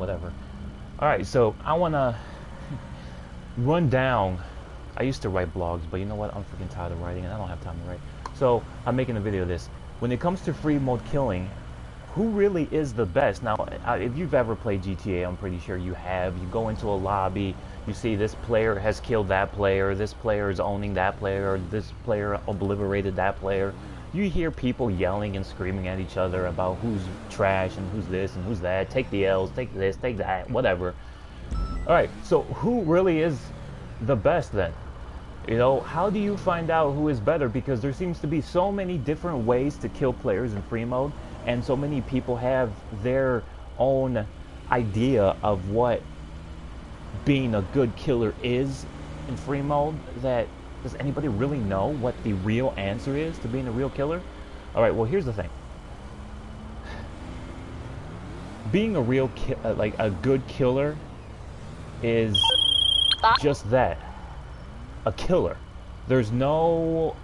whatever. Alright, so I want to run down. I used to write blogs, but you know what? I'm freaking tired of writing and I don't have time to write. So I'm making a video of this. When it comes to free mode killing, who really is the best? Now, if you've ever played GTA, I'm pretty sure you have. You go into a lobby, you see this player has killed that player, this player is owning that player, this player obliterated that player. You hear people yelling and screaming at each other about who's trash and who's this and who's that. Take the L's, take this, take that, whatever. Alright, so who really is the best then? You know, how do you find out who is better? Because there seems to be so many different ways to kill players in free mode, and so many people have their own idea of what being a good killer is in free mode, that does anybody really know what the real answer is to being a real killer? Alright, well, here's the thing. Being a real like a good killer is just that, a killer. There's no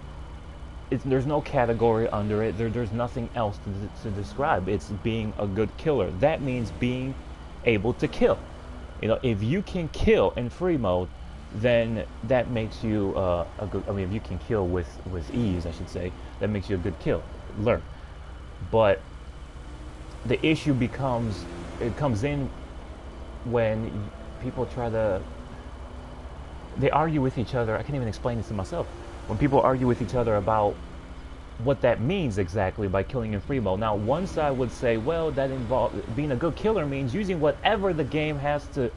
category under it. There's nothing else to describe. It's being a good killer. That means being able to kill. You know, if you can kill in free mode, then that makes you a good. I mean, if you can kill with ease, I should say, that makes you a good killer. But the issue comes in when people they argue with each other. I can't even explain this to myself. When people argue with each other about what that means exactly by killing in free mode. Now, one side would say, well, that being a good killer means using whatever the game has to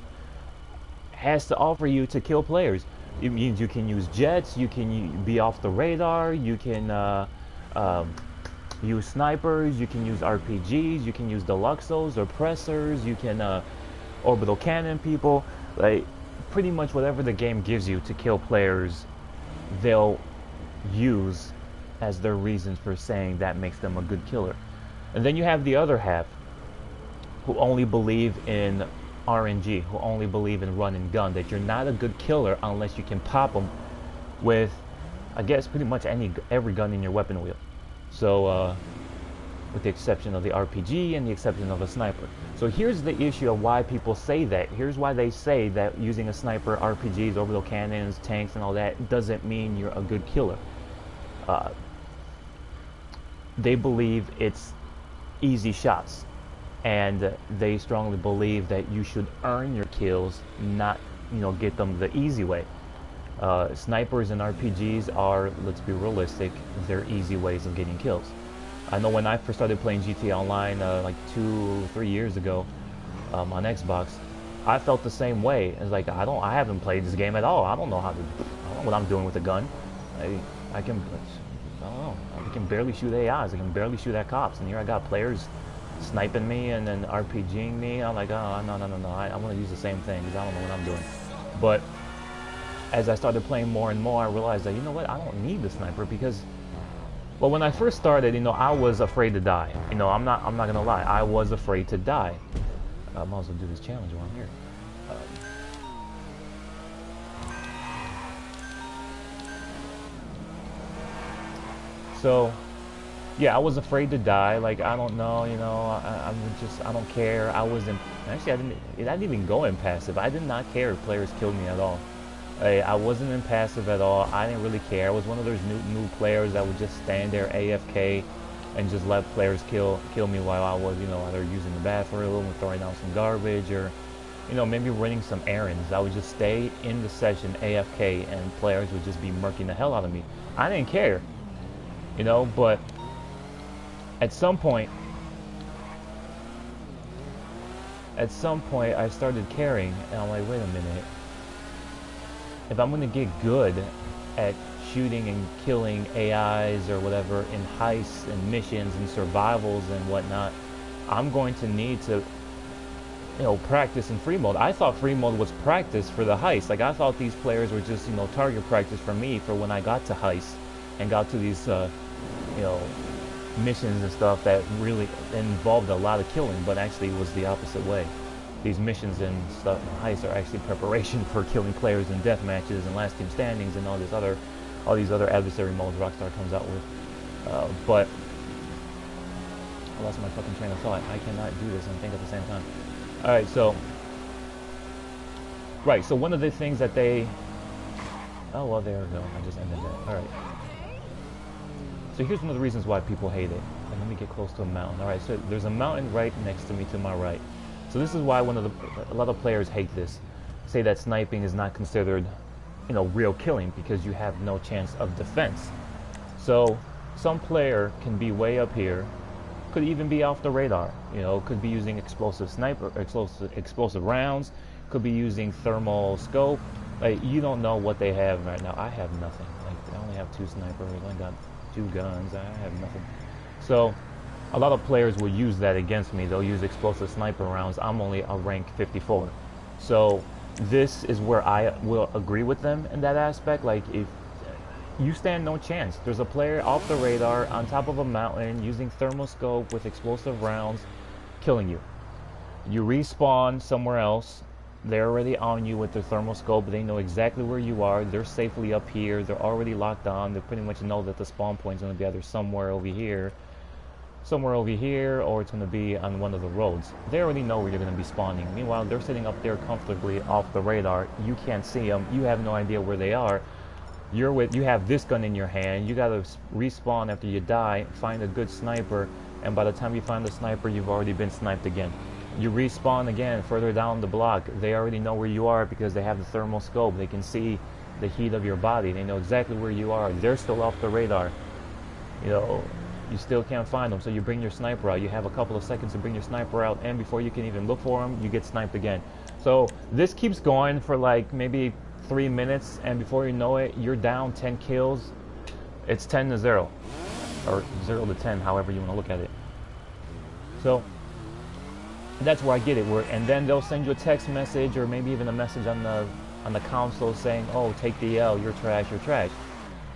offer you to kill players. It means you can use jets, you can be off the radar, you can use snipers, you can use RPGs, you can use deluxos, oppressors, you can orbital cannon people. Like, pretty much whatever the game gives you to kill players, they'll use as their reasons for saying that makes them a good killer. And then you have the other half who only believe in RNG, who only believe in run and gun, that you're not a good killer unless you can pop them with, I guess, pretty much every gun in your weapon wheel. So with the exception of the RPG and the exception of a sniper. So here's the issue of why people say that. Here's why they say that using a sniper, RPGs, orbital cannons, tanks, and all that doesn't mean you're a good killer. They believe it's easy shots, and they strongly believe that you should earn your kills, not, you know, get them the easy way. Snipers and RPGs are, let's be realistic, they're easy ways of getting kills. I know when I first started playing GTA Online like 2-3 years ago on Xbox, I felt the same way. It's like I haven't played this game at all. I don't know what I'm doing with a gun. I don't know. I can barely shoot AIs. I can barely shoot at cops. And here I got players sniping me and then RPGing me. I'm like, oh, no. I want to use the same thing because I don't know what I'm doing. But as I started playing more and more, I realized that, you know what, I don't need the sniper because, well, when I first started, you know, I was afraid to die. You know, I'm not gonna lie. I was afraid to die. I might as well do this challenge while I'm here. So, yeah, I was afraid to die. Like, I don't know, you know, I don't care. Actually, I didn't even go in passive. I did not care if players killed me at all. I wasn't in passive at all. I didn't really care. I was one of those new players that would just stand there AFK and just let players kill me while I was, you know, either using the bathroom or throwing out some garbage or, you know, maybe running some errands. I would just stay in the session AFK and players would just be murking the hell out of me. I didn't care, you know, but at some point I started caring, and I'm like, wait a minute. If I'm going to get good at shooting and killing AIs or whatever in heists and missions and survivals and whatnot, I'm going to need to, you know, practice in free mode. I thought free mode was practice for the heist. Like, I thought these players were just, you know, target practice for me for when I got to heists and got to these, you know, missions and stuff that really involved a lot of killing, but actually it was the opposite way. These missions and stuff, heists, are actually preparation for killing players in death matches and last team standings and all these other adversary modes Rockstar comes out with. But I lost my fucking train of thought. I cannot do this and think at the same time. All right, so so one of the things that they, oh well, there we go. I just ended that. All right. So here's one of the reasons why people hate it. And let me get close to a mountain. All right, so there's a mountain right next to me to my right. So this is why a lot of players hate this. Say that sniping is not considered, you know, real killing because you have no chance of defense. So some player can be way up here, could even be off the radar, you know, could be using explosive rounds, could be using thermal scope. Like, you don't know what they have right now. I have nothing. Like, I only have 2 snipers, I only got 2 guns, I have nothing. So a lot of players will use that against me. They'll use explosive sniper rounds. I'm only a rank 54. So this is where I will agree with them in that aspect. Like, if you stand no chance, there's a player off the radar on top of a mountain using thermal scope with explosive rounds killing you. You respawn somewhere else, they're already on you with their thermal scope, they know exactly where you are, they're safely up here, they're already locked on, they pretty much know that the spawn point is going to be either somewhere over here, or it's going to be on one of the roads. They already know where you're going to be spawning. Meanwhile, they're sitting up there comfortably off the radar. You can't see them. You have no idea where they are. You have this gun in your hand. You got to respawn after you die, find a good sniper, and by the time you find the sniper, you've already been sniped again. You respawn again further down the block. They already know where you are because they have the thermal scope. They can see the heat of your body. They know exactly where you are. They're still off the radar. You know, you still can't find them, so you bring your sniper out. You have a couple of seconds to bring your sniper out, and before you can even look for them, you get sniped again. So this keeps going for like maybe 3 minutes, and before you know it, you're down 10 kills. It's 10-0, or 0-10, however you want to look at it. So that's where I get it. And then they'll send you a text message, or maybe even a message on the console saying, "Oh, take the L. You're trash. You're trash."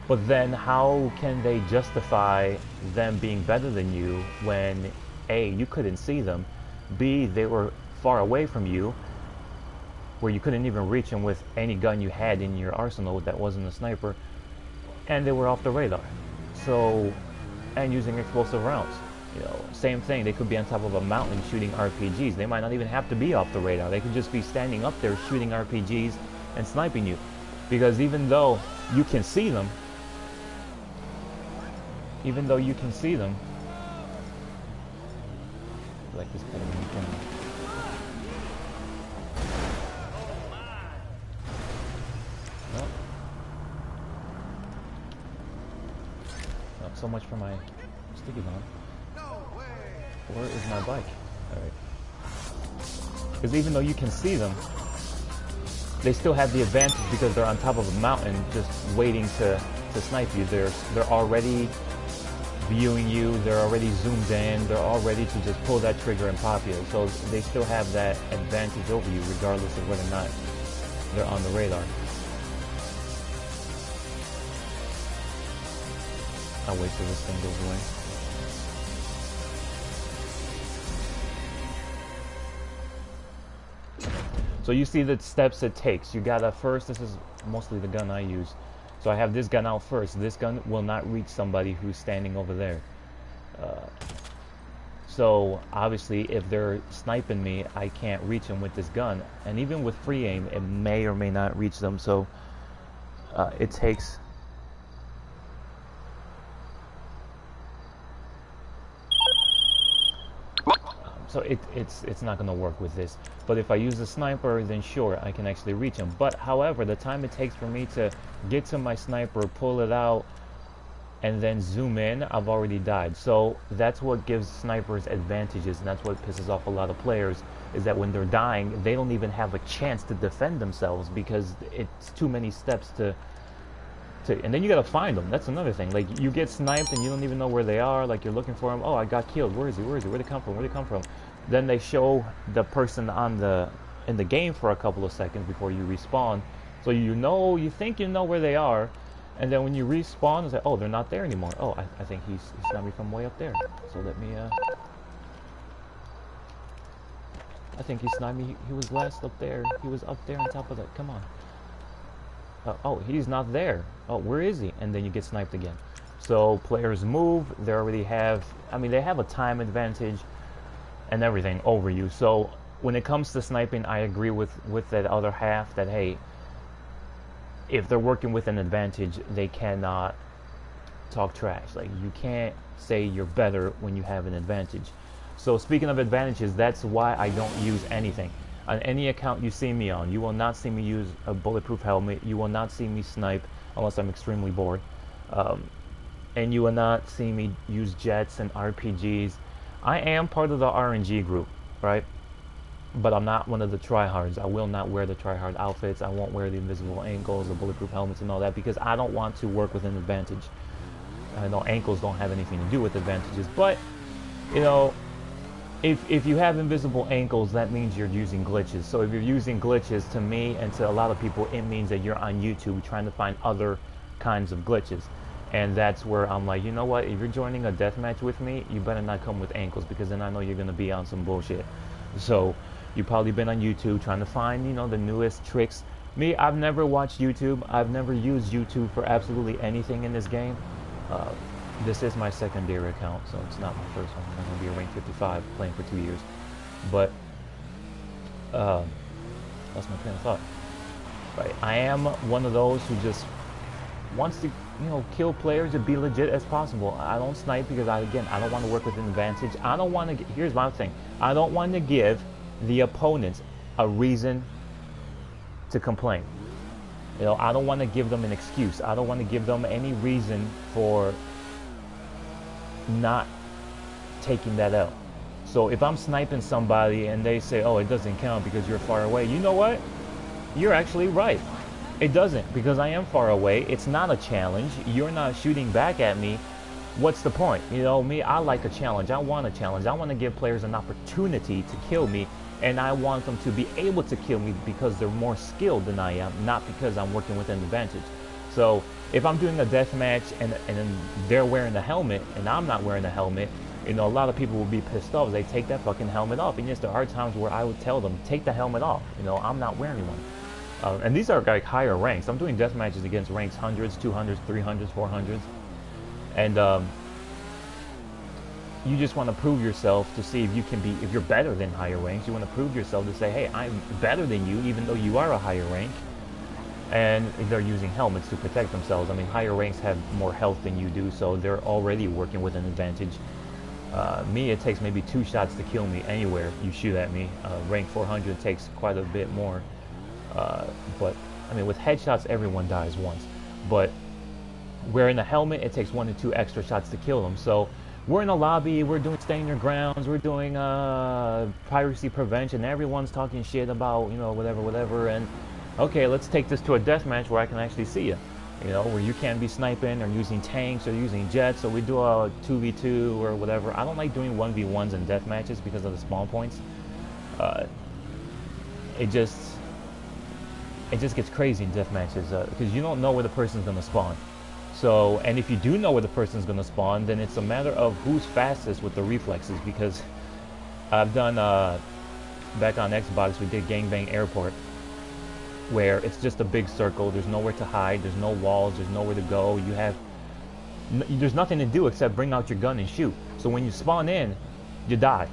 But then how can they justify them being better than you when A, you couldn't see them, B, they were far away from you, where you couldn't even reach them with any gun you had in your arsenal that wasn't a sniper, and they were off the radar. So, and using explosive rounds. You know, same thing, they could be on top of a mountain shooting RPGs. They might not even have to be off the radar. They could just be standing up there shooting RPGs and sniping you. Because even though you can see them, like this better than you can. Well, not so much for my sticky bomb. Where is my bike? Alright. Because even though you can see them, they still have the advantage because they're on top of a mountain just waiting to snipe you. They're already viewing you, they're already zoomed in, they're all ready to just pull that trigger and pop you. So they still have that advantage over you regardless of whether or not they're on the radar. I'll wait till this thing goes away. So you see the steps it takes. You gotta first, this is mostly the gun I use. So I have this gun out first. This gun will not reach somebody who's standing over there. So obviously if they're sniping me, I can't reach them with this gun. And even with free aim, it may or may not reach them. So it takes... So it's not going to work with this. But if I use the sniper, then sure, I can actually reach him. But however, the time it takes for me to get to my sniper, pull it out, and then zoom in, I've already died. So that's what gives snipers advantages, and that's what pisses off a lot of players, is that when they're dying, they don't even have a chance to defend themselves because it's too many steps to and then you gotta find them. That's another thing. Like, you get sniped and you don't even know where they are. Like, you're looking for them. Oh, I got killed. Where is he? Where is he? Where'd he come from? Where'd he come from? Then they show the person in the game for a couple of seconds before you respawn. So you think you know where they are, and then when you respawn, it's like, oh, they're not there anymore. Oh, I think he sniped me from way up there. So let me I think he sniped me. He was last up there. He was up there on top of that. Come on. Oh, he's not there. Oh, where is he? And then you get sniped again. So players move. They already have, I mean, they have a time advantage and everything over you. So when it comes to sniping, I agree with that other half that, hey, if they're working with an advantage, they cannot talk trash. Like, you can't say you're better when you have an advantage. So speaking of advantages, that's why I don't use anything. On any account you see me on, you will not see me use a bulletproof helmet. You will not see me snipe unless I'm extremely bored. And you will not see me use jets and RPGs. I am part of the RNG group, right? But I'm not one of the tryhards. I will not wear the tryhard outfits. I won't wear the invisible ankles, the bulletproof helmets and all that, because I don't want to work with an advantage. I know ankles don't have anything to do with advantages, but, you know, if you have invisible ankles, that means you're using glitches. So if you're using glitches, to me and to a lot of people, it means that you're on YouTube trying to find other kinds of glitches. And that's where I'm like, you know what, if you're joining a deathmatch with me, you better not come with ankles, because then I know you're going to be on some bullshit. So you've probably been on YouTube trying to find, you know, the newest tricks. Me, I've never watched YouTube. I've never used YouTube for absolutely anything in this game. This is my secondary account, so it's not my first one. I'm going to be a rank 55 playing for 2 years. But that's my train of thought. Right. I am one of those who just wants to, you know, kill players and be legit as possible. I don't snipe because, I don't want to work with an advantage. I don't want to, here's my thing. I don't want to give the opponents a reason to complain. You know, I don't want to give them an excuse. I don't want to give them any reason for not taking that L. So if I'm sniping somebody and they say, oh, it doesn't count because you're far away, you know what? You're actually right. It doesn't, because I am far away. It's not a challenge. You're not shooting back at me. What's the point? You know, me, I like a challenge. I want a challenge. I want to give players an opportunity to kill me, and I want them to be able to kill me because they're more skilled than I am, not because I'm working with an advantage. So if I'm doing a deathmatch and then they're wearing a helmet and I'm not wearing a helmet, you know, a lot of people will be pissed off. They take that fucking helmet off. And yes, there are times where I would tell them, take the helmet off. You know, I'm not wearing one. And these are like higher ranks. I'm doing death matches against ranks 100s, 200s, 300s, 400s. And you just want to prove yourself to see if you can be, if you're better than higher ranks. You want to prove yourself to say, hey, I'm better than you, even though you are a higher rank. And they're using helmets to protect themselves. I mean, higher ranks have more health than you do, so they're already working with an advantage. Me, it takes maybe 2 shots to kill me anywhere you shoot at me. Rank 400 takes quite a bit more. But, I mean, with headshots, everyone dies once. But wearing a helmet, it takes 1 to 2 extra shots to kill them. So we're in a lobby, we're doing stand your grounds, we're doing piracy prevention. Everyone's talking shit about, you know, whatever. And okay, let's take this to a deathmatch where I can actually see you. You know, where you can't be sniping or using tanks or using jets. So we do a 2v2 or whatever. I don't like doing 1v1s in death matches because of the spawn points. It just gets crazy in death matches because you don't know where the person's gonna spawn. So, and if you do know where the person's gonna spawn, then it's a matter of who's fastest with the reflexes. Because I've done back on Xbox, we did Gangbang Airport, where it's just a big circle. There's nowhere to hide. There's no walls. There's nowhere to go. There's nothing to do except bring out your gun and shoot. So when you spawn in, you die.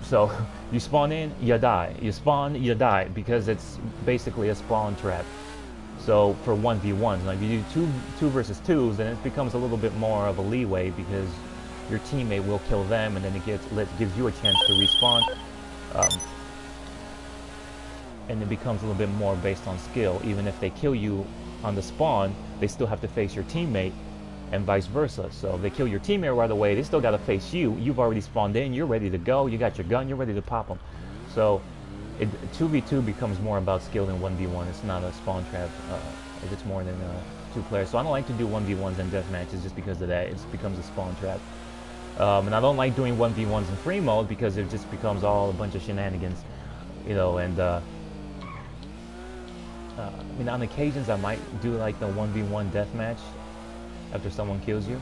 So you spawn in, you die. You spawn, you die, because it's basically a spawn trap. So for 1v1s, now if you do two versus 2s, then it becomes a little bit more of a leeway because your teammate will kill them, and then it gives you a chance to respawn. And it becomes a little bit more based on skill. Even if they kill you on the spawn, they still have to face your teammate, and vice versa. So if they kill your teammate right away, they still got to face you. You've already spawned in, you're ready to go, you got your gun, you're ready to pop them. So 2v2 becomes more about skill than 1v1. It's not a spawn trap. It's more than 2 players. So I don't like to do 1v1s in death matches just because of that. It becomes a spawn trap. And I don't like doing 1v1s in free mode because it just becomes all a bunch of shenanigans, you know. And I mean, on occasions I might do like the 1v1 deathmatch after someone kills you.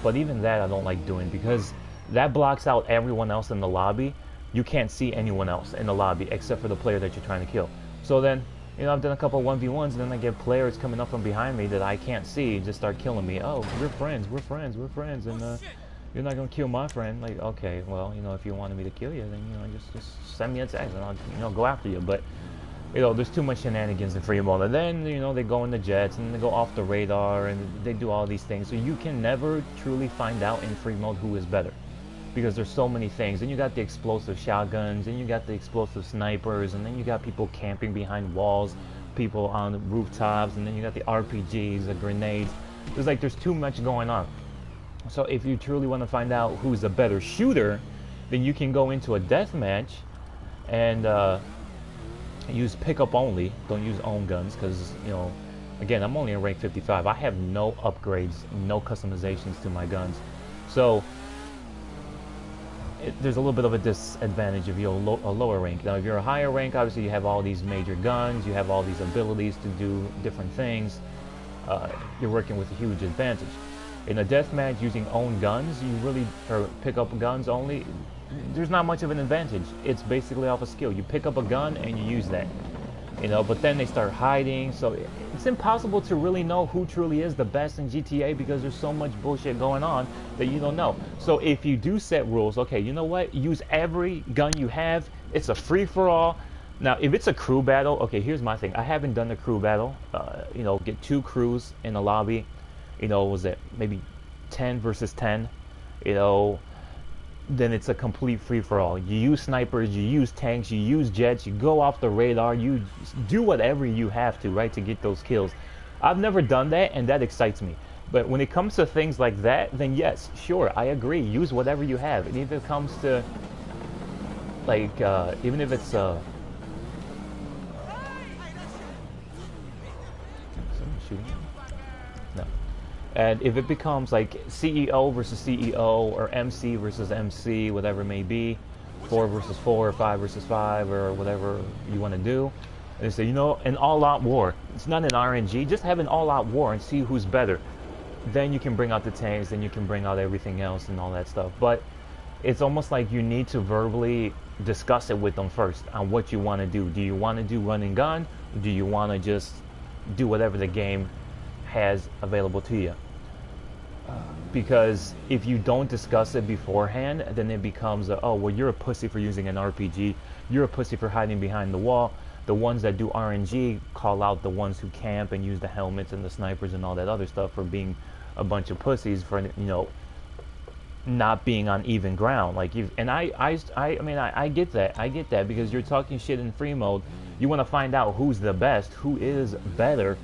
But even that I don't like doing because that blocks out everyone else in the lobby. You can't see anyone else in the lobby except for the player that you're trying to kill. So then, you know, I've done a couple 1v1s and then I get players coming up from behind me that I can't see, just start killing me. Oh, we're friends. And You're not gonna kill my friend. Like, okay, well, you know, if you wanted me to kill you, then, you know, just send me a text and I'll, you know, go after you. But, you know, there's too much shenanigans in Freemode. And then, you know, they go in the jets and they go off the radar and they do all these things. So you can never truly find out in Freemode who is better, because there's so many things. And you got the explosive shotguns, and you got the explosive snipers, and then you got people camping behind walls, people on the rooftops, and then you got the RPGs, the grenades. There's too much going on. So if you truly want to find out who's a better shooter, then you can go into a deathmatch and use pickup only. Don't use own guns, because, you know, again, I'm only in rank 55. I have no upgrades, no customizations to my guns. So there's a little bit of a disadvantage if you're a lower rank. Now, if you're a higher rank, obviously you have all these major guns, you have all these abilities to do different things. You're working with a huge advantage. In a deathmatch using own guns, or pick up guns only, there's not much of an advantage. It's basically off a skill. You pick up a gun and you use that, you know. But then they start hiding, so it's impossible to really know who truly is the best in GTA, because there's so much bullshit going on that you don't know. So if you do set rules, okay, you know what? Use every gun you have. It's a free-for-all. Now, if it's a crew battle, okay, here's my thing. I haven't done a crew battle. You know, get 2 crews in a lobby. You know, was it maybe 10 versus 10? You know, then it's a complete free-for-all. You use snipers, you use tanks, you use jets, you go off the radar, you do whatever you have to, right, to get those kills. I've never done that, and that excites me. But when it comes to things like that, then yes, sure, I agree. Use whatever you have. And if it comes to, like, even if it's someone shooting? No. And if it becomes like CEO versus CEO, or MC versus MC, whatever it may be, 4 versus 4, or 5 versus 5, or whatever you want to do, and they say, you know, an all-out war. It's not an RNG. Just have an all-out war and see who's better. Then you can bring out the tanks, then you can bring out everything else and all that stuff. But it's almost like you need to verbally discuss it with them first on what you want to do. Do you want to do run and gun? Or do you want to just do whatever the game has available to you? Because if you don't discuss it beforehand, then it becomes oh, well, you're a pussy for using an RPG, you're a pussy for hiding behind the wall. The ones that do RNG call out the ones who camp and use the helmets and the snipers and all that other stuff for being a bunch of pussies, for, you know, not being on even ground. Like, I mean, I get that, because you're talking shit in Freemode. You want to find out who's the best, who is better,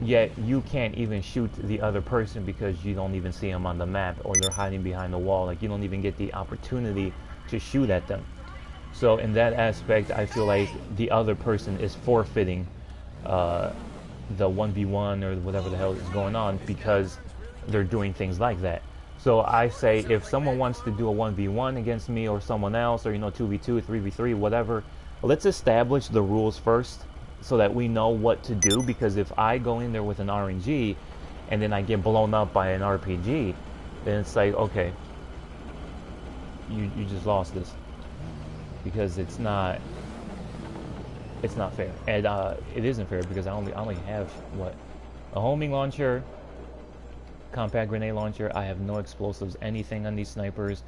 yet you can't even shoot the other person because you don't even see them on the map, or they're hiding behind the wall. Like, you don't even get the opportunity to shoot at them. So in that aspect, I feel like the other person is forfeiting the 1v1 or whatever the hell is going on, because they're doing things like that. So I say, if someone wants to do a 1v1 against me or someone else, or, you know, 2v2, 3v3, whatever, let's establish the rules first, so that we know what to do. Because if I go in there with an RNG and then I get blown up by an RPG, then it's like, okay, you just lost this, because it's not fair. And it isn't fair, because I only have what, a homing launcher, compact grenade launcher. I have no explosives, anything on these snipers.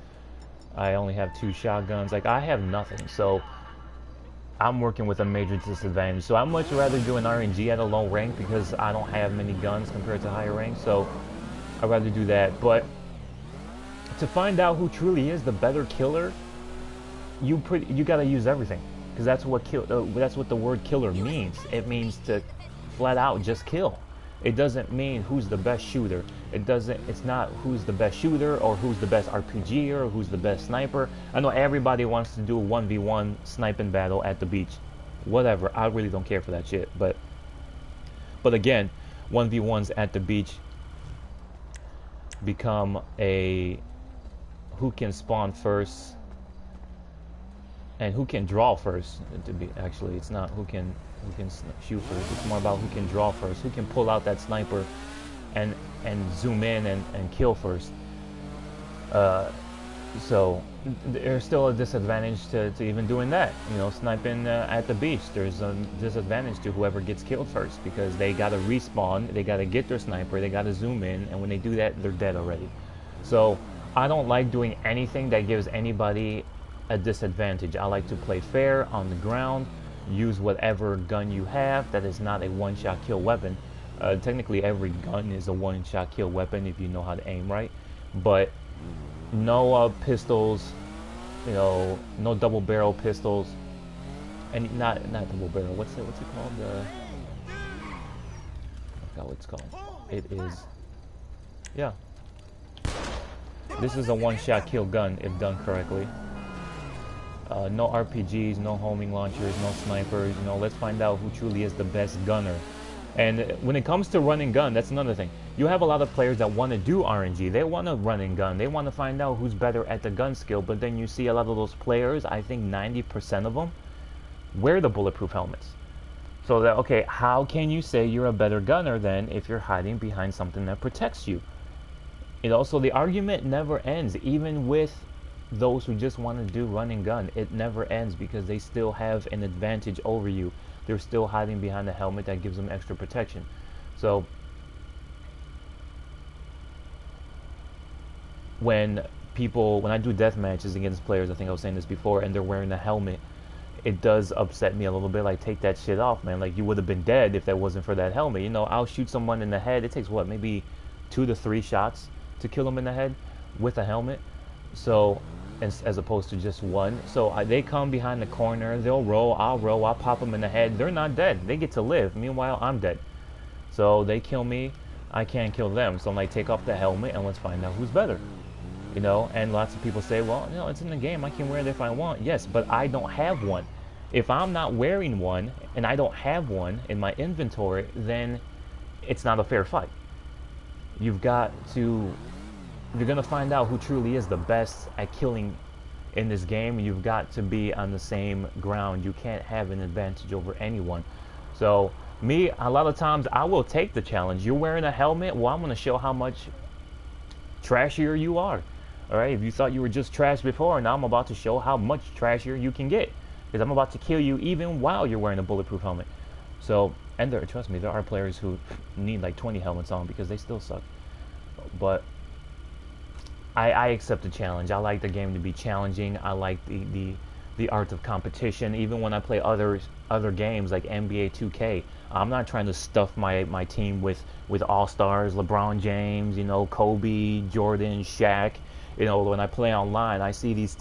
I only have 2 shotguns. Like, I have nothing. So I'm working with a major disadvantage. So I'd much rather do an RNG at a low rank, because I don't have many guns compared to higher rank. So I'd rather do that. But to find out who truly is the better killer, you gotta use everything, because that's what the word killer means. It means to flat out just kill. It doesn't mean who's the best shooter. It's not who's the best shooter, or who's the best RPGer, or who's the best sniper. I know everybody wants to do a 1v1 sniping battle at the beach. Whatever, I really don't care for that shit. But again, 1v1s at the beach become a who can spawn first and who can draw first. Actually, it's not who can shoot first. It's more about who can draw first, who can pull out that sniper and zoom in and kill first. So there's still a disadvantage to even doing that. You know, sniping at the beach, there's a disadvantage to whoever gets killed first, because they gotta respawn, they gotta get their sniper, they gotta zoom in, and when they do that, they're dead already. So I don't like doing anything that gives anybody a disadvantage. I like to play fair on the ground, use whatever gun you have that is not a one-shot kill weapon. Technically, every gun is a one-shot kill weapon if you know how to aim right, but no pistols, you know, no double barrel pistols, and not double barrel. What's it called? I forgot what it's called. It is, yeah. This is a one-shot kill gun if done correctly. No RPGs, no homing launchers, no snipers. You know, let's find out who truly is the best gunner. And when it comes to run and gun, that's another thing. You have a lot of players that want to do RNG. They want to run and gun. They want to find out who's better at the gun skill. But then you see a lot of those players, I think 90% of them, wear the bulletproof helmets. So that, okay, how can you say you're a better gunner then if you're hiding behind something that protects you? You know, so the argument never ends, even with those who just want to do run and gun. It never ends because they still have an advantage over you. They're still hiding behind a helmet that gives them extra protection. So when I do death matches against players, I think I was saying this before, and they're wearing a helmet, it does upset me a little bit. Like, take that shit off, man. Like, you would have been dead if that wasn't for that helmet. You know, I'll shoot someone in the head. It takes what, maybe 2 to 3 shots to kill them in the head with a helmet. So as opposed to just one. So they come behind the corner, they'll roll, I'll pop them in the head. They're not dead, they get to live. Meanwhile, I'm dead. So they kill me, I can't kill them. So I'm like, take off the helmet and let's find out who's better. You know, and lots of people say, well, you know, it's in the game, I can wear it if I want. Yes, but I don't have one. If I'm not wearing one and I don't have one in my inventory, then it's not a fair fight. You're gonna find out who truly is the best at killing in this game. You've got to be on the same ground. You can't have an advantage over anyone. So me, a lot of times I will take the challenge. You're wearing a helmet, well, I'm gonna show how much trashier you are. All right, if you thought you were just trash before, now I'm about to show how much trashier you can get, because I'm about to kill you even while you're wearing a bulletproof helmet. So, and trust me, there are players who need like 20 helmets on because they still suck. But I accept the challenge. I like the game to be challenging. I like the art of competition. Even when I play other games like NBA 2K, I'm not trying to stuff my team with all-stars, LeBron James, you know, Kobe, Jordan, Shaq. You know, when I play online, I see these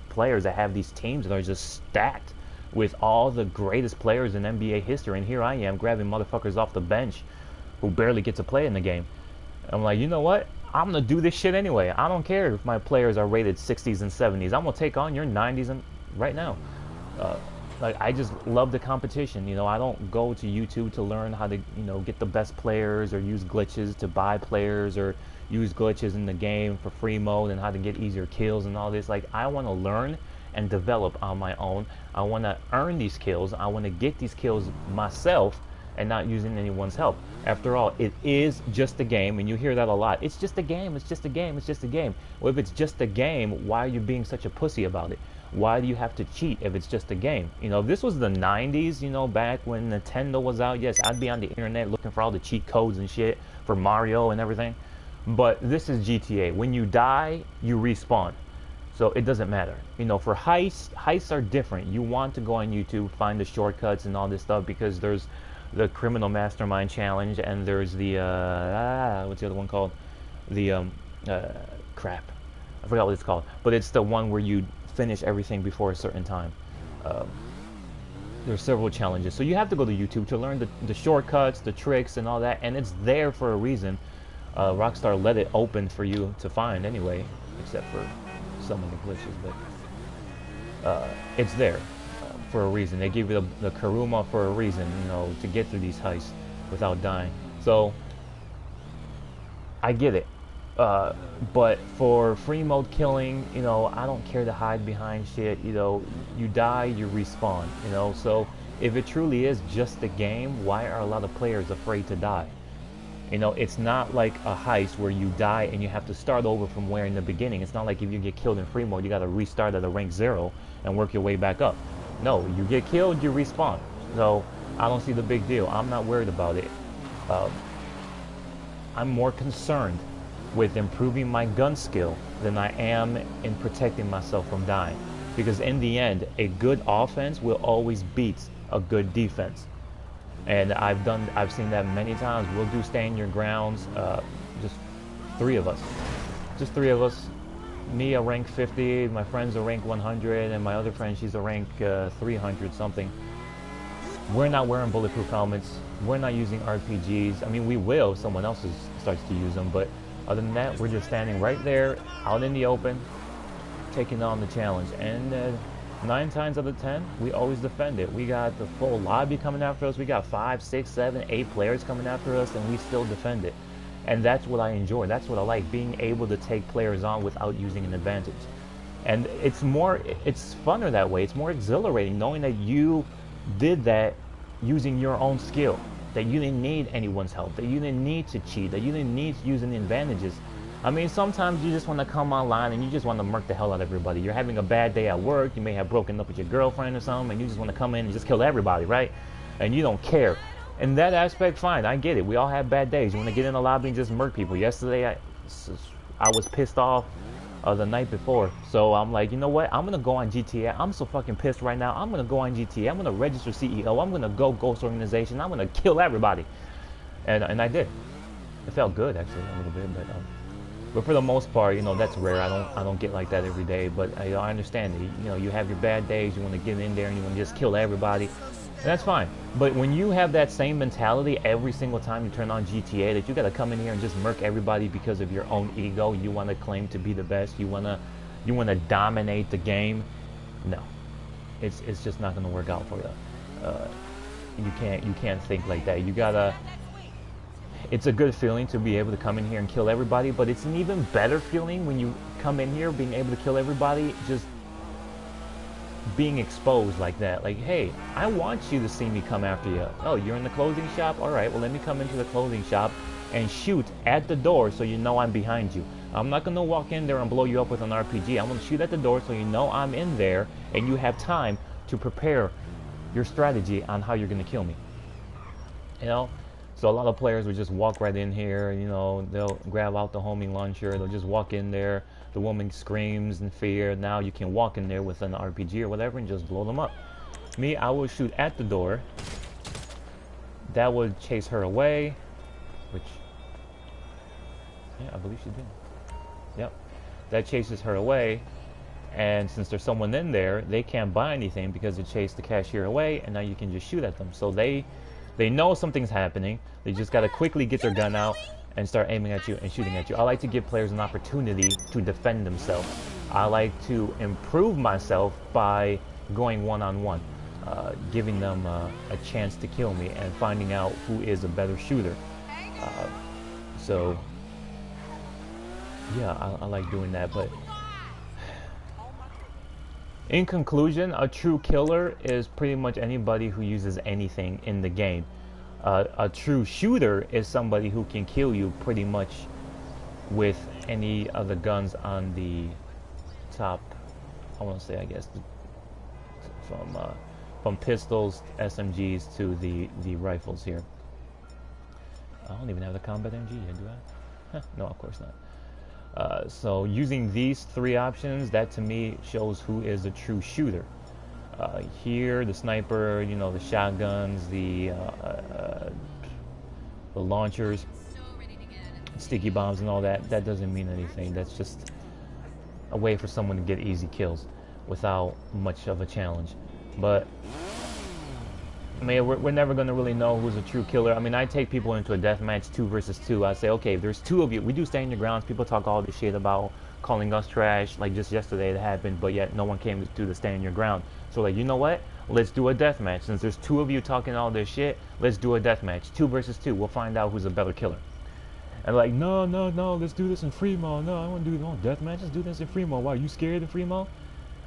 players that have these teams that are just stacked with all the greatest players in NBA history, and here I am grabbing motherfuckers off the bench who barely get to play in the game. I'm like, you know what? I'm gonna do this shit anyway. I don't care if my players are rated 60s and 70s. I'm gonna take on your 90s and right now. Like, I just love the competition. You know, I don't go to YouTube to learn how to, you know, get the best players or use glitches to buy players or use glitches in the game for Freemode and how to get easier kills and all this. Like, I want to learn and develop on my own. I want to earn these kills. I want to get these kills myself and not using anyone's help. After all, it is just a game, and you hear that a lot. It's just a game, it's just a game, it's just a game. Well, if it's just a game, why are you being such a pussy about it? Why do you have to cheat if it's just a game? You know, if this was the 90s, you know, back when Nintendo was out, yes, I'd be on the internet looking for all the cheat codes and shit for Mario and everything. But this is GTA. When you die, you respawn. So it doesn't matter. You know, for heists are different. You want to go on YouTube, find the shortcuts and all this stuff, because there's the Criminal Mastermind Challenge, and there's the what's the other one called? The crap, I forgot what it's called, but it's the one where you finish everything before a certain time. There's several challenges, so you have to go to YouTube to learn the shortcuts, the tricks, and all that, and it's there for a reason. Rockstar let it open for you to find anyway, except for some of the glitches, but it's there for a reason. They give you the Karuma for a reason, you know, to get through these heists without dying. So I get it, but for free mode killing, you know, I don't care to hide behind shit. You know, you die, you respawn, you know. So if it truly is just a game, why are a lot of players afraid to die? You know, it's not like a heist where you die and you have to start over from where in the beginning. It's not like if you get killed in free mode, you got to restart at a rank 0 and work your way back up. No, you get killed, you respawn. So I don't see the big deal. I'm not worried about it. I'm more concerned with improving my gun skill than I am in protecting myself from dying. Because in the end, a good offense will always beat a good defense. And I've seen that many times. We'll do stand your grounds, just three of us. Just three of us. Me a rank 50, my friend's a rank 100, and my other friend, she's a rank 300 something. We're not wearing bulletproof helmets. We're not using RPGs. I mean, we will if someone else starts to use them, but other than that, we're just standing right there, out in the open, taking on the challenge. And 9 times out of 10, we always defend it. We got the full lobby coming after us. We got 5, 6, 7, 8 players coming after us, and we still defend it. And that's what I enjoy. That's what I like, being able to take players on without using an advantage. And it's funner that way. It's more exhilarating knowing that you did that using your own skill, that you didn't need anyone's help, that you didn't need to cheat, that you didn't need to use any advantages. I mean, sometimes you just want to come online and you just want to murk the hell out of everybody. You're having a bad day at work, you may have broken up with your girlfriend or something, and you just want to come in and just kill everybody, right? And you don't care. In that aspect, fine, I get it. We all have bad days. You want to get in the lobby and just murk people. Yesterday, I was pissed off the night before. So I'm like, you know what? I'm going to go on GTA. I'm so fucking pissed right now. I'm going to go on GTA. I'm going to register CEO. I'm going to go Ghost Organization. I'm going to kill everybody. And I did. It felt good, actually, a little bit. But for the most part, you know, that's rare. I don't get like that every day. But I understand it. You know, you have your bad days. You want to get in there and you want to just kill everybody. And that's fine. But when you have that same mentality every single time you turn on GTA, that you got to come in here and just murk everybody because of your own ego, you want to claim to be the best, you want to dominate the game, no, it's just not going to work out for you. You can't think like that. You gotta. It's a good feeling to be able to come in here and kill everybody, but it's an even better feeling when you come in here being able to kill everybody, just being exposed like that. Like, hey, I want you to see me come after you. Oh, you're in the clothing shop? All right, well, let me come into the clothing shop and shoot at the door so you know I'm behind you. I'm not going to walk in there and blow you up with an RPG. I'm going to shoot at the door so you know I'm in there and you have time to prepare your strategy on how you're going to kill me. You know? So a lot of players would just walk right in here, you know, they'll grab out the homing launcher, they'll just walk in there, the woman screams in fear, now you can walk in there with an RPG or whatever and just blow them up. Me, I would shoot at the door, that would chase her away, which, yeah, I believe she did. Yep, that chases her away, and since there's someone in there, they can't buy anything because it chased the cashier away, and now you can just shoot at them. So they know something's happening. They just got to quickly get their gun out and start aiming at you and shooting at you. I like to give players an opportunity to defend themselves. I like to improve myself by going one-on-one, giving them a chance to kill me and finding out who is a better shooter. So, yeah, I like doing that. But in conclusion, a true killer is pretty much anybody who uses anything in the game. A true shooter is somebody who can kill you pretty much with any of the guns on the top. I want to say, I guess, from pistols, SMGs to the rifles here. I don't even have the combat MG here, do I? Huh, no, of course not. So using these three options, that to me shows who is a true shooter. Here, the sniper, you know, the shotguns, the launchers, sticky bombs and all that, that doesn't mean anything. That's just a way for someone to get easy kills without much of a challenge. But I mean, we're never going to really know who's a true killer. I mean, I take people into a deathmatch 2 versus 2. I say, okay, if there's 2 of you, we do stand your grounds. People talk all this shit about calling us trash, like just yesterday it happened, but yet no one came to do the stand your ground. So like, you know what? Let's do a deathmatch. Since there's 2 of you talking all this shit, let's do a deathmatch. 2 versus 2. We'll find out who's a better killer. And like, no, let's do this in Freemode. No, I want to do deathmatch. Let's do this in Freemode. Why, are you scared of Freemode?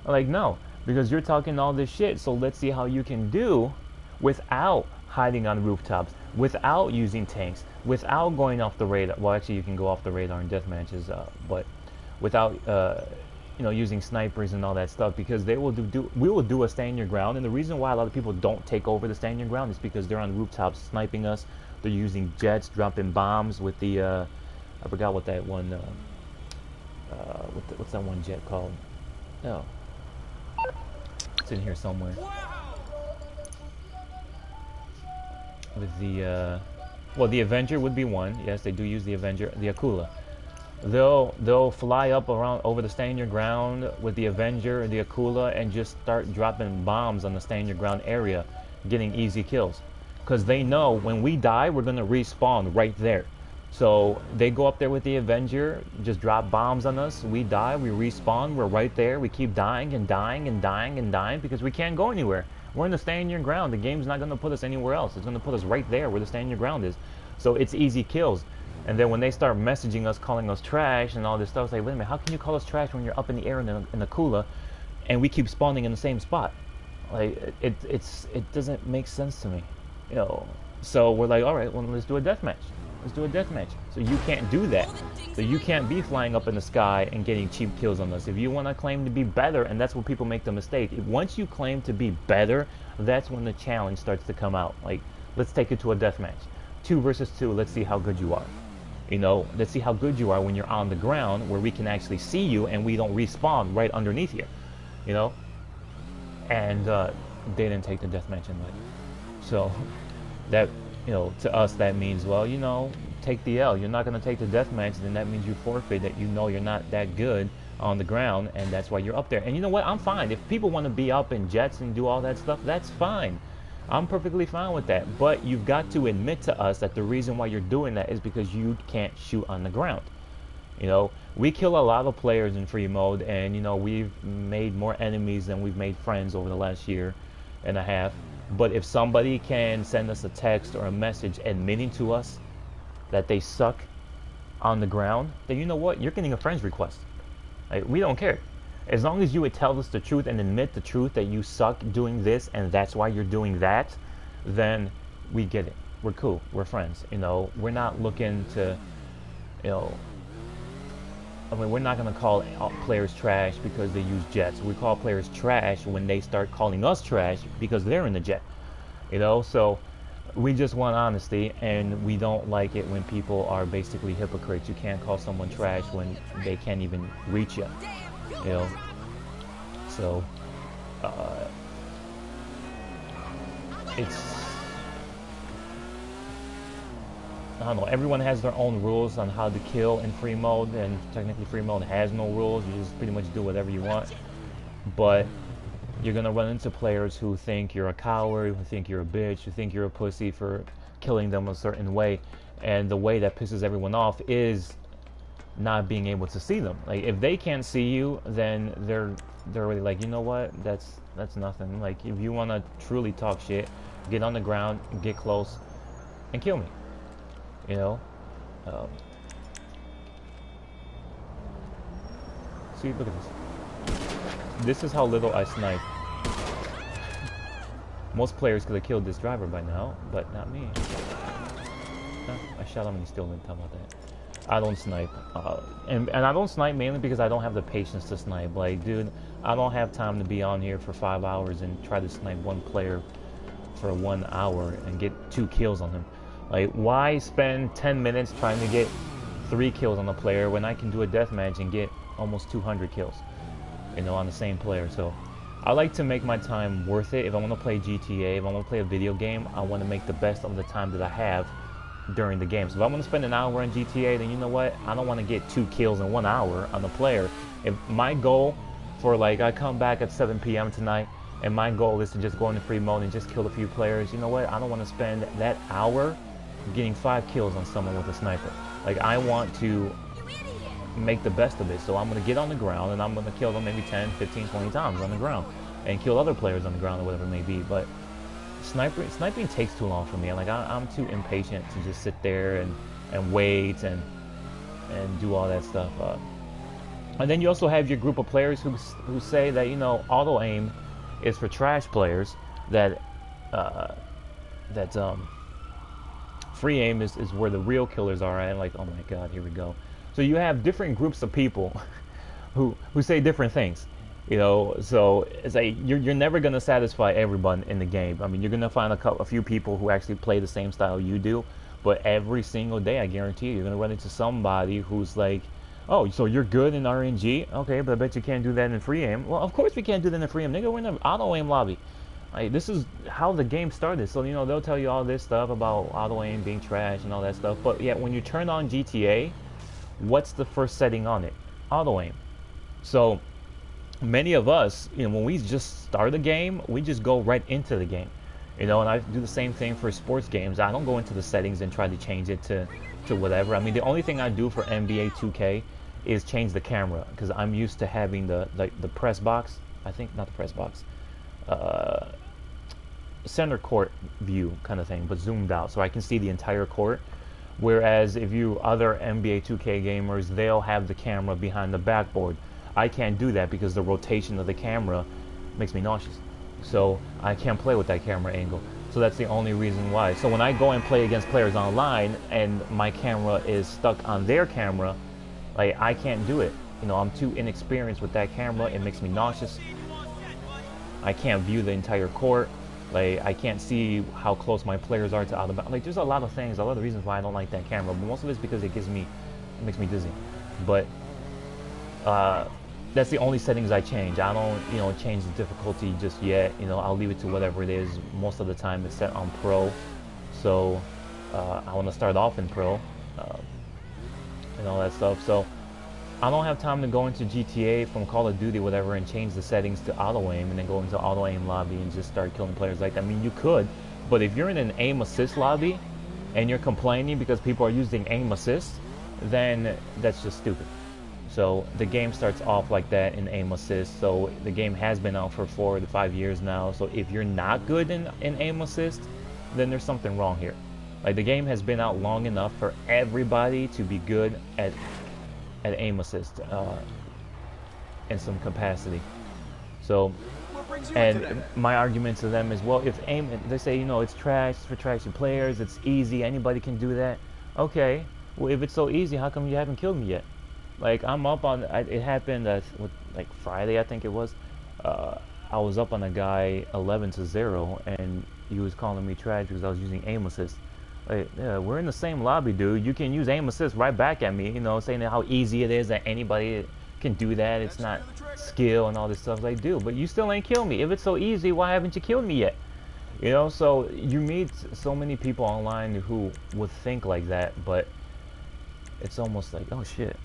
I'm like, no, because you're talking all this shit. So let's see how you can do without hiding on rooftops, without using tanks, without going off the radar. Well, actually, you can go off the radar in deathmatches, but without you know, using snipers and all that stuff, because they will we will do a stand your ground. And the reason why a lot of people don't take over the stand your ground is because they're on rooftops sniping us. They're using jets, dropping bombs with the I forgot what that one. What's that one jet called? Oh, it's in here somewhere. With the well, the Avenger would be one. Yes, they do use the Avenger, the Akula. They'll fly up around over the stand your ground with the Avenger or the Akula and just start dropping bombs on the stand your ground area, getting easy kills. Because they know when we die, we're gonna respawn right there. So they go up there with the Avenger, just drop bombs on us. We die, we respawn, we're right there. We keep dying and dying and dying and dying because we can't go anywhere. We're in the stand your ground. The game's not gonna put us anywhere else. It's gonna put us right there where the stand your ground is. So it's easy kills. And then when they start messaging us, calling us trash and all this stuff, it's like, wait a minute, how can you call us trash when you're up in the air in the Kula and we keep spawning in the same spot? Like, it doesn't make sense to me, you know. So we're like, all right, well, let's do a deathmatch. Let's do a deathmatch. So you can't do that. So you can't be flying up in the sky and getting cheap kills on us. If you want to claim to be better, and that's where people make the mistake. Once you claim to be better, that's when the challenge starts to come out. Like, let's take it to a deathmatch. 2 versus 2, let's see how good you are. You know, let's see how good you are when you're on the ground where we can actually see you and we don't respawn right underneath you. You know? And they didn't take the deathmatch invite. So that, you know, to us that means, well, you know, take the L. You're not going to take the deathmatch, then that means you forfeit, that you know you're not that good on the ground, and that's why you're up there. And you know what? I'm fine. If people want to be up in jets and do all that stuff, that's fine. I'm perfectly fine with that. But you've got to admit to us that the reason why you're doing that is because you can't shoot on the ground. You know, we kill a lot of players in free mode, and, you know, we've made more enemies than we've made friends over the last year and a half. But if somebody can send us a text or a message admitting to us that they suck on the ground, then you know what? You're getting a friend's request. Like, we don't care. As long as you would tell us the truth and admit the truth that you suck doing this and that's why you're doing that, then we get it. We're cool. We're friends. You know, we're not looking to, you know, I mean, we're not going to call players trash because they use jets. We call players trash when they start calling us trash because they're in the jet. You know, so we just want honesty, and we don't like it when people are basically hypocrites. You can't call someone trash when they can't even reach you. You know, so it's, I don't know, everyone has their own rules on how to kill in free mode, and technically free mode has no rules. You just pretty much do whatever you want. But you're gonna run into players who think you're a coward, who think you're a bitch, who think you're a pussy for killing them a certain way. And the way that pisses everyone off is not being able to see them. Like, if they can't see you, then they're really like, you know what, that's nothing. Like, if you want to truly talk shit, get on the ground, get close, and kill me. You know, see, look at this. This is how little I snipe. Most players could have killed this driver by now, but not me. I shot him and he still didn't. How about that? I don't snipe, and I don't snipe mainly because I don't have the patience to snipe. Like, dude, I don't have time to be on here for 5 hours and try to snipe one player for 1 hour and get 2 kills on him. Like, why spend 10 minutes trying to get 3 kills on a player when I can do a deathmatch and get almost 200 kills, you know, on the same player? So I like to make my time worth it. If I want to play GTA, if I want to play a video game, I want to make the best of the time that I have during the game. So if I want to spend an hour on GTA, then you know what? I don't want to get 2 kills in 1 hour on the player. If my goal for, like, I come back at 7 p.m. tonight, and my goal is to just go into free mode and just kill a few players, you know what? I don't want to spend that hour getting 5 kills on someone with a sniper. Like, I want to make the best of it. So I'm going to get on the ground and I'm going to kill them maybe 10, 15, 20 times on the ground and kill other players on the ground or whatever it may be. But sniping takes too long for me. Like, I'm too impatient to just sit there and wait and do all that stuff. And then you also have your group of players who say that, you know, auto aim is for trash players, that free aim is where the real killers are. And like, oh my god, here we go. So you have different groups of people who say different things, you know. So it's like you're never going to satisfy everyone in the game. I mean, you're going to find a few people who actually play the same style you do, But every single day, I guarantee you, you're gonna run into somebody who's like, "Oh, so you're good in RNG? Okay, but I bet you can't do that in free aim." Well, of course we can't do that in free aim, nigga. We're in an auto aim lobby. Like, this is how the game started. So you know they'll tell you all this stuff about auto aim being trash and all that stuff. But yet when you turn on GTA, what's the first setting on it? Auto aim. So many of us, you know, when we just start a game, we just go right into the game. You know, and I do the same thing for sports games. I don't go into the settings and try to change it to whatever. I mean, the only thing I do for NBA 2K is change the camera because I'm used to having the press box. I think not the press box, center court view kind of thing, but zoomed out so I can see the entire court. Whereas if you other NBA 2K gamers, they'll have the camera behind the backboard. I can't do that because the rotation of the camera makes me nauseous. So I can't play with that camera angle. So that's the only reason why. So when I go and play against players online and my camera is stuck on their camera, like I can't do it. You know, I'm too inexperienced with that camera. It makes me nauseous. I can't view the entire court. Like I can't see how close my players are to out of bounds. Like there's a lot of things, a lot of reasons why I don't like that camera. But most of it's because it makes me dizzy. But that's the only settings I change. I don't, you know, change the difficulty just yet. You know, I'll leave it to whatever it is. Most of the time it's set on pro. So I want to start off in pro and all that stuff. So I don't have time to go into GTA from Call of Duty, whatever, and change the settings to auto aim and then go into auto aim lobby and just start killing players like that. I mean, you could, but if you're in an aim assist lobby and you're complaining because people are using aim assist, then that's just stupid. So the game starts off like that in aim assist. So the game has been out for 4 to 5 years now. So if you're not good in aim assist, then there's something wrong here. Like the game has been out long enough for everybody to be good at aim assist in some capacity. So, and my argument to them is, well, if aim, they say, you know, it's trash for trashy players, it's easy, anybody can do that. Okay, well, if it's so easy, how come you haven't killed me yet? Like, I'm up on, it happened like Friday, I think it was. I was up on a guy 11-0, and he was calling me trash because I was using aim assist. Like, yeah, we're in the same lobby, dude. You can use aim assist right back at me, you know, saying how easy it is that anybody can do that. It's not skill and all this stuff. Like, dude, but you still ain't killed me. If it's so easy, why haven't you killed me yet? You know, so you meet so many people online who would think like that, but it's almost like, oh shit.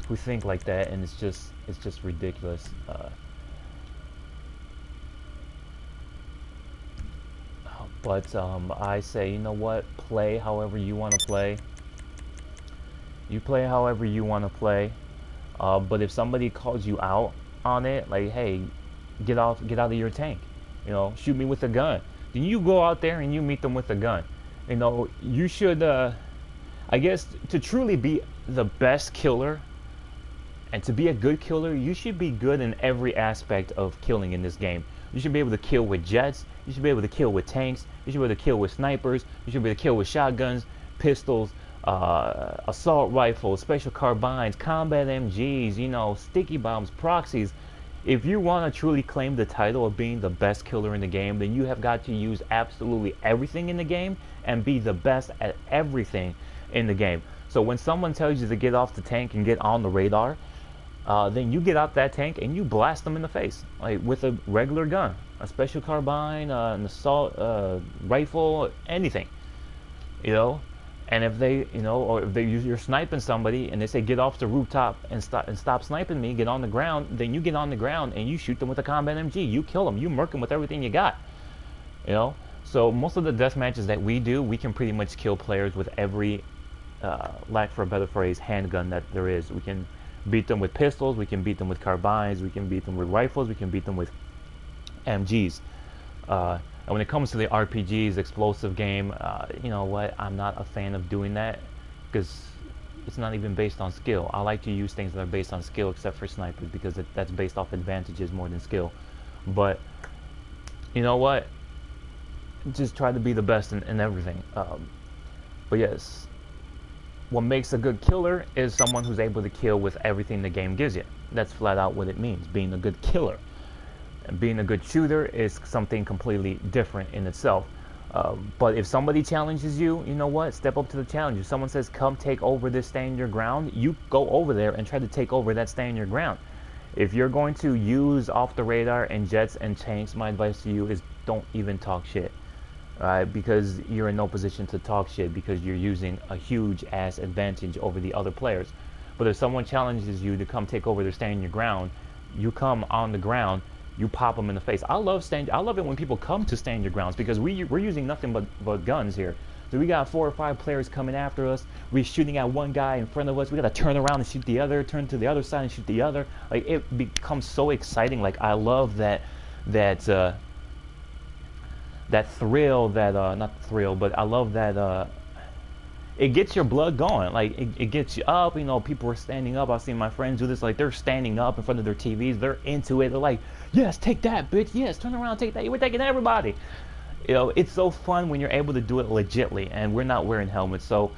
Who think like that, and it's just ridiculous. But I say, you know what? Play however you want to play. You play however you want to play. But if somebody calls you out on it, like, hey, get out of your tank. You know, shoot me with a gun. Then you go out there and you meet them with a gun. You know, you should, I guess, to truly be the best killer and to be a good killer, you should be good in every aspect of killing in this game. You should be able to kill with jets. You should be able to kill with tanks. You should be able to kill with snipers. You should be able to kill with shotguns, pistols, assault rifles, special carbines, combat MGs, you know, sticky bombs, proxies. If you want to truly claim the title of being the best killer in the game, then you have got to use absolutely everything in the game and be the best at everything in the game. So when someone tells you to get off the tank and get on the radar, then you get out that tank and you blast them in the face, like with a regular gun, a special carbine, an assault rifle, anything, you know. And if they, you know, or if you're sniping somebody and they say get off the rooftop and stop sniping me, get on the ground, then you get on the ground and you shoot them with a combat MG. You kill them, you murk them with everything you got, you know. So most of the death matches that we do, we can pretty much kill players with every, lack for a better phrase, handgun that there is. We can beat them with pistols, we can beat them with carbines, we can beat them with rifles, we can beat them with MGs. And when it comes to the RPGs, explosive game, you know what, I'm not a fan of doing that because it's not even based on skill. I like to use things that are based on skill, except for snipers, because that's based off advantages more than skill. But you know what, just try to be the best in everything. But yes, what makes a good killer is someone who's able to kill with everything the game gives you. That's flat out what it means, being a good killer. Being a good shooter is something completely different in itself. But if somebody challenges you, you know what? Step up to the challenge. If someone says, come take over this stand your ground, you go over there and try to take over that stand your ground. If you're going to use off the radar and jets and tanks, my advice to you is don't even talk shit. Because you're in no position to talk shit because you're using a huge ass advantage over the other players. But if someone challenges you to come take over their stand your ground, you come on the ground, you pop them in the face. I love it when people come to stand your grounds because we're using nothing but guns here. So we got 4 or 5 players coming after us. We're shooting at one guy in front of us. We gotta turn around and shoot the other, turn to the other side and shoot the other. Like, it becomes so exciting. Like, I love that thrill, not thrill, but I love that it gets your blood going. Like, it gets you up. You know, people are standing up. I've seen my friends do this. Like, they're standing up in front of their TVs. They're into it. They're like, yes, take that, bitch. Yes, turn around, take that. We're taking everybody. You know, it's so fun when you're able to do it legitly, and we're not wearing helmets. So,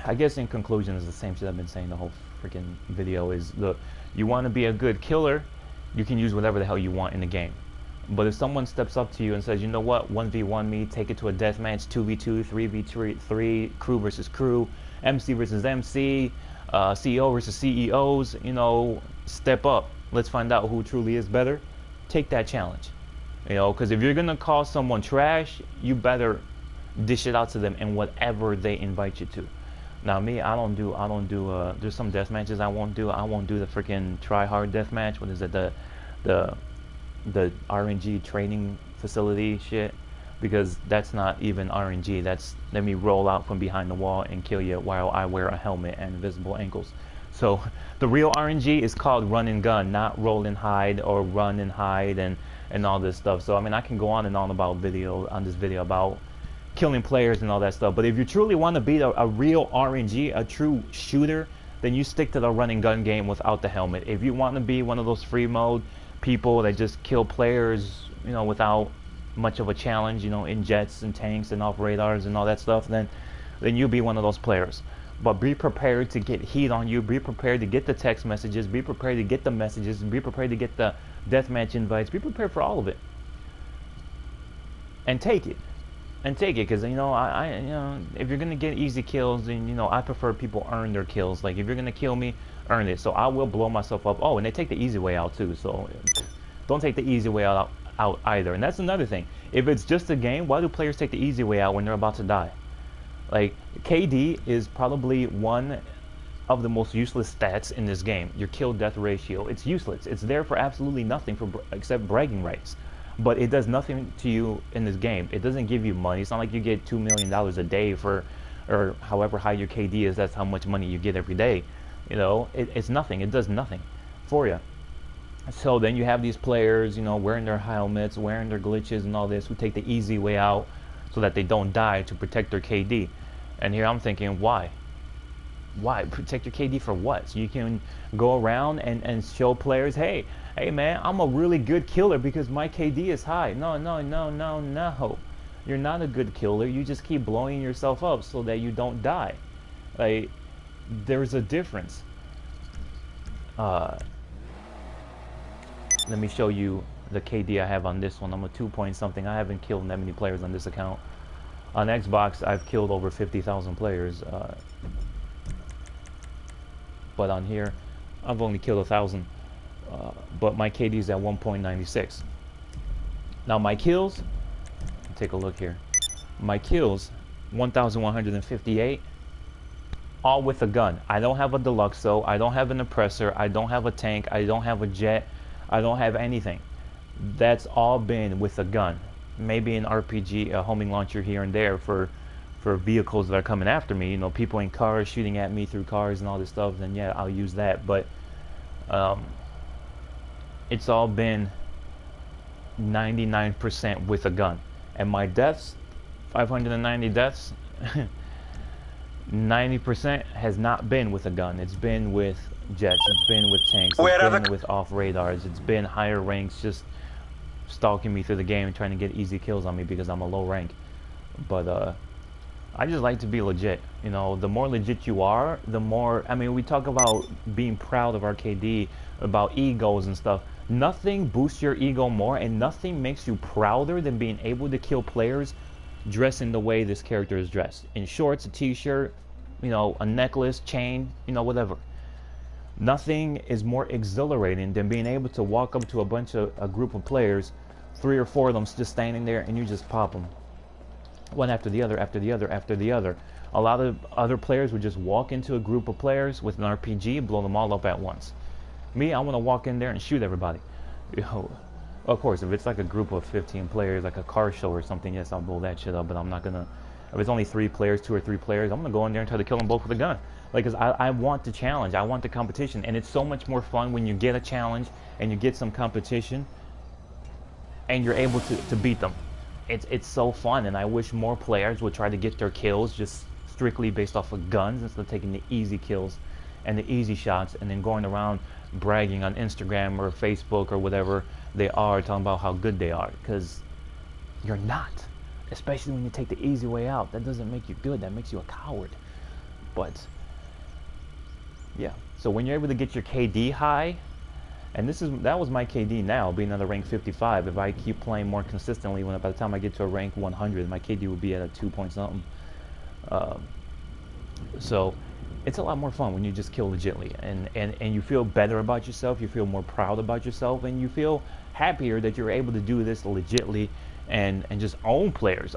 I guess in conclusion, is the same shit I've been saying the whole freaking video. Is, look, you want to be a good killer, you can use whatever the hell you want in the game. But if someone steps up to you and says, you know what, 1v1 me, take it to a deathmatch, 2v2, 3v3, crew versus crew, MC versus MC, CEO versus CEOs, you know, step up. Let's find out who truly is better. Take that challenge. You know, because if you're going to call someone trash, you better dish it out to them in whatever they invite you to. Now, me, I don't do, there's some death matches I won't do. I won't do the freaking try-hard death match. What is it, the RNG training facility shit, because that's not even RNG. That's let me roll out from behind the wall and kill you while I wear a helmet and invisible ankles. So the real RNG is called run and gun, not roll and hide or run and hide and all this stuff. So I mean, I can go on and on about this video about killing players and all that stuff. But if you truly want to be a real RNG, a true shooter, then you stick to the run and gun game without the helmet. If you want to be one of those free mode people that just kill players, you know, without much of a challenge, you know, in jets and tanks and off radars and all that stuff, then you be one of those players. But be prepared to get heat on you. Be prepared to get the text messages. Be prepared to get the messages. Be prepared to get the deathmatch invites. Be prepared for all of it, and take it. And take it, because you know, you know, if you're gonna get easy kills, then you know, I prefer people earn their kills. Like, if you're gonna kill me, earn it. So I will blow myself up. Oh, and they take the easy way out too. So don't take the easy way out either. And that's another thing. If it's just a game, why do players take the easy way out when they're about to die? Like, KD is probably one of the most useless stats in this game. Your kill-death ratio. It's useless. It's there for absolutely nothing except bragging rights. But it does nothing to you in this game. It doesn't give you money. It's not like you get $2 million a day for, or however high your KD is, that's how much money you get every day. You know, it's nothing. It does nothing for you. So then you have these players, you know, wearing their helmets, wearing their glitches and all this, who take the easy way out so that they don't die to protect their KD. And here I'm thinking, why? Why? Protect your KD for what? So you can go around and show players, hey man, I'm a really good killer because my KD is high. No. You're not a good killer. You just keep blowing yourself up so that you don't die. Like, there's a difference. Let me show you the KD I have on this one. I'm a 2 point something. I haven't killed that many players on this account. On Xbox, I've killed over 50,000 players. But on here, I've only killed 1,000. But my KD is at 1.96. Now my kills, take a look here. My kills, 1,158, all with a gun. I don't have a Deluxo, I don't have an oppressor, I don't have a tank, I don't have a jet, I don't have anything. That's all been with a gun. Maybe an RPG, a homing launcher here and there for vehicles that are coming after me. You know, people in cars shooting at me through cars and all this stuff, then yeah, I'll use that. But it's all been 99% with a gun. And my deaths, 590 deaths, 90% has not been with a gun. It's been with jets, it's been with tanks, it's been with off radars, it's been higher ranks just stalking me through the game and trying to get easy kills on me because I'm a low rank. But I just like to be legit. You know, the more legit you are, the more. I mean, we talk about being proud of our KD, about egos and stuff. Nothing boosts your ego more, and nothing makes you prouder than being able to kill players dressed in the way this character is dressed. In shorts, a t-shirt, you know, a necklace, chain, you know, whatever. Nothing is more exhilarating than being able to walk up to a group of players, 3 or 4 of them just standing there, and you just pop them one after the other, after the other, after the other. A lot of other players would just walk into a group of players with an RPG and blow them all up at once. Me, I want to walk in there and shoot everybody. You know, of course, if it's like a group of 15 players, like a car show or something, yes, I'll blow that shit up. But I'm not gonna. If it's only 3 players, 2 or 3 players, I'm gonna go in there and try to kill them both with a gun. Like, cause I want the challenge, I want the competition, and it's so much more fun when you get a challenge and you get some competition, and you're able to beat them. It's so fun, and I wish more players would try to get their kills just strictly based off of guns instead of taking the easy kills and the easy shots and then going around bragging on Instagram or Facebook or whatever they are, talking about how good they are, because you're not. Especially when you take the easy way out. That doesn't make you good, that makes you a coward. But yeah, so when you're able to get your KD high, and that was my KD now, being at a rank 55. If I keep playing more consistently, by the time I get to a rank 100, my KD would be at a 2 point something. So it's a lot more fun when you just kill legitly, and you feel better about yourself, you feel more proud about yourself, and you feel happier that you're able to do this legitly and just own players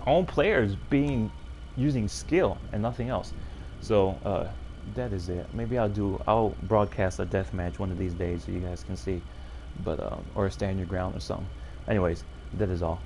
using skill and nothing else. So that is it. Maybe I'll broadcast a death match one of these days so you guys can see, but or stand your ground or something. Anyways, that is all.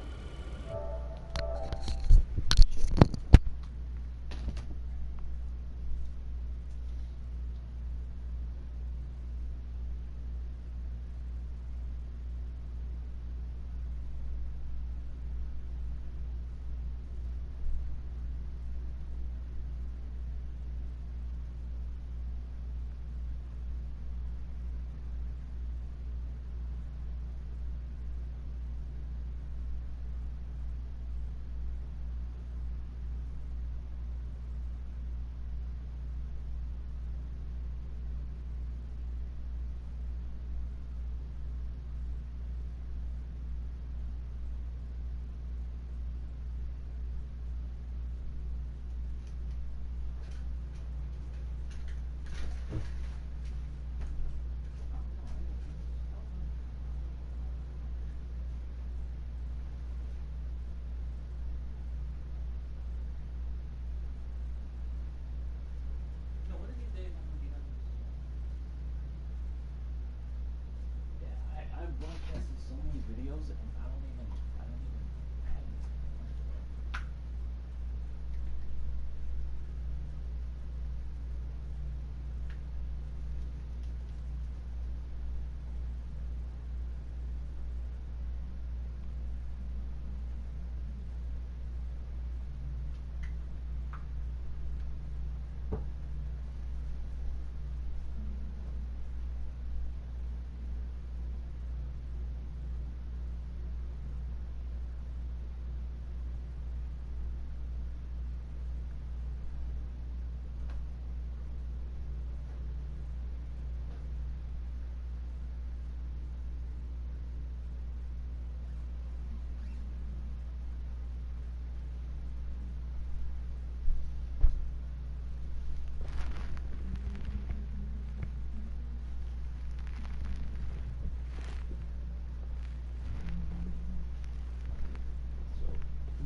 I've broadcasted so many videos and I don't even have it.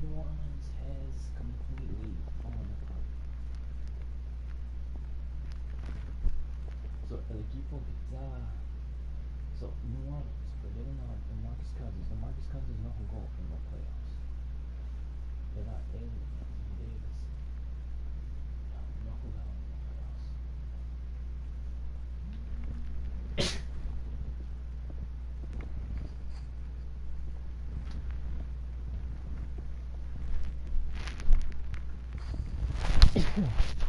New Orleans has completely fallen apart. So el equipo que está, so New Orleans perdieron a Marcus Cousins. The Marcus Cousins no jugó en los playoffs. Era él y Davis. No jugaron en los playoffs.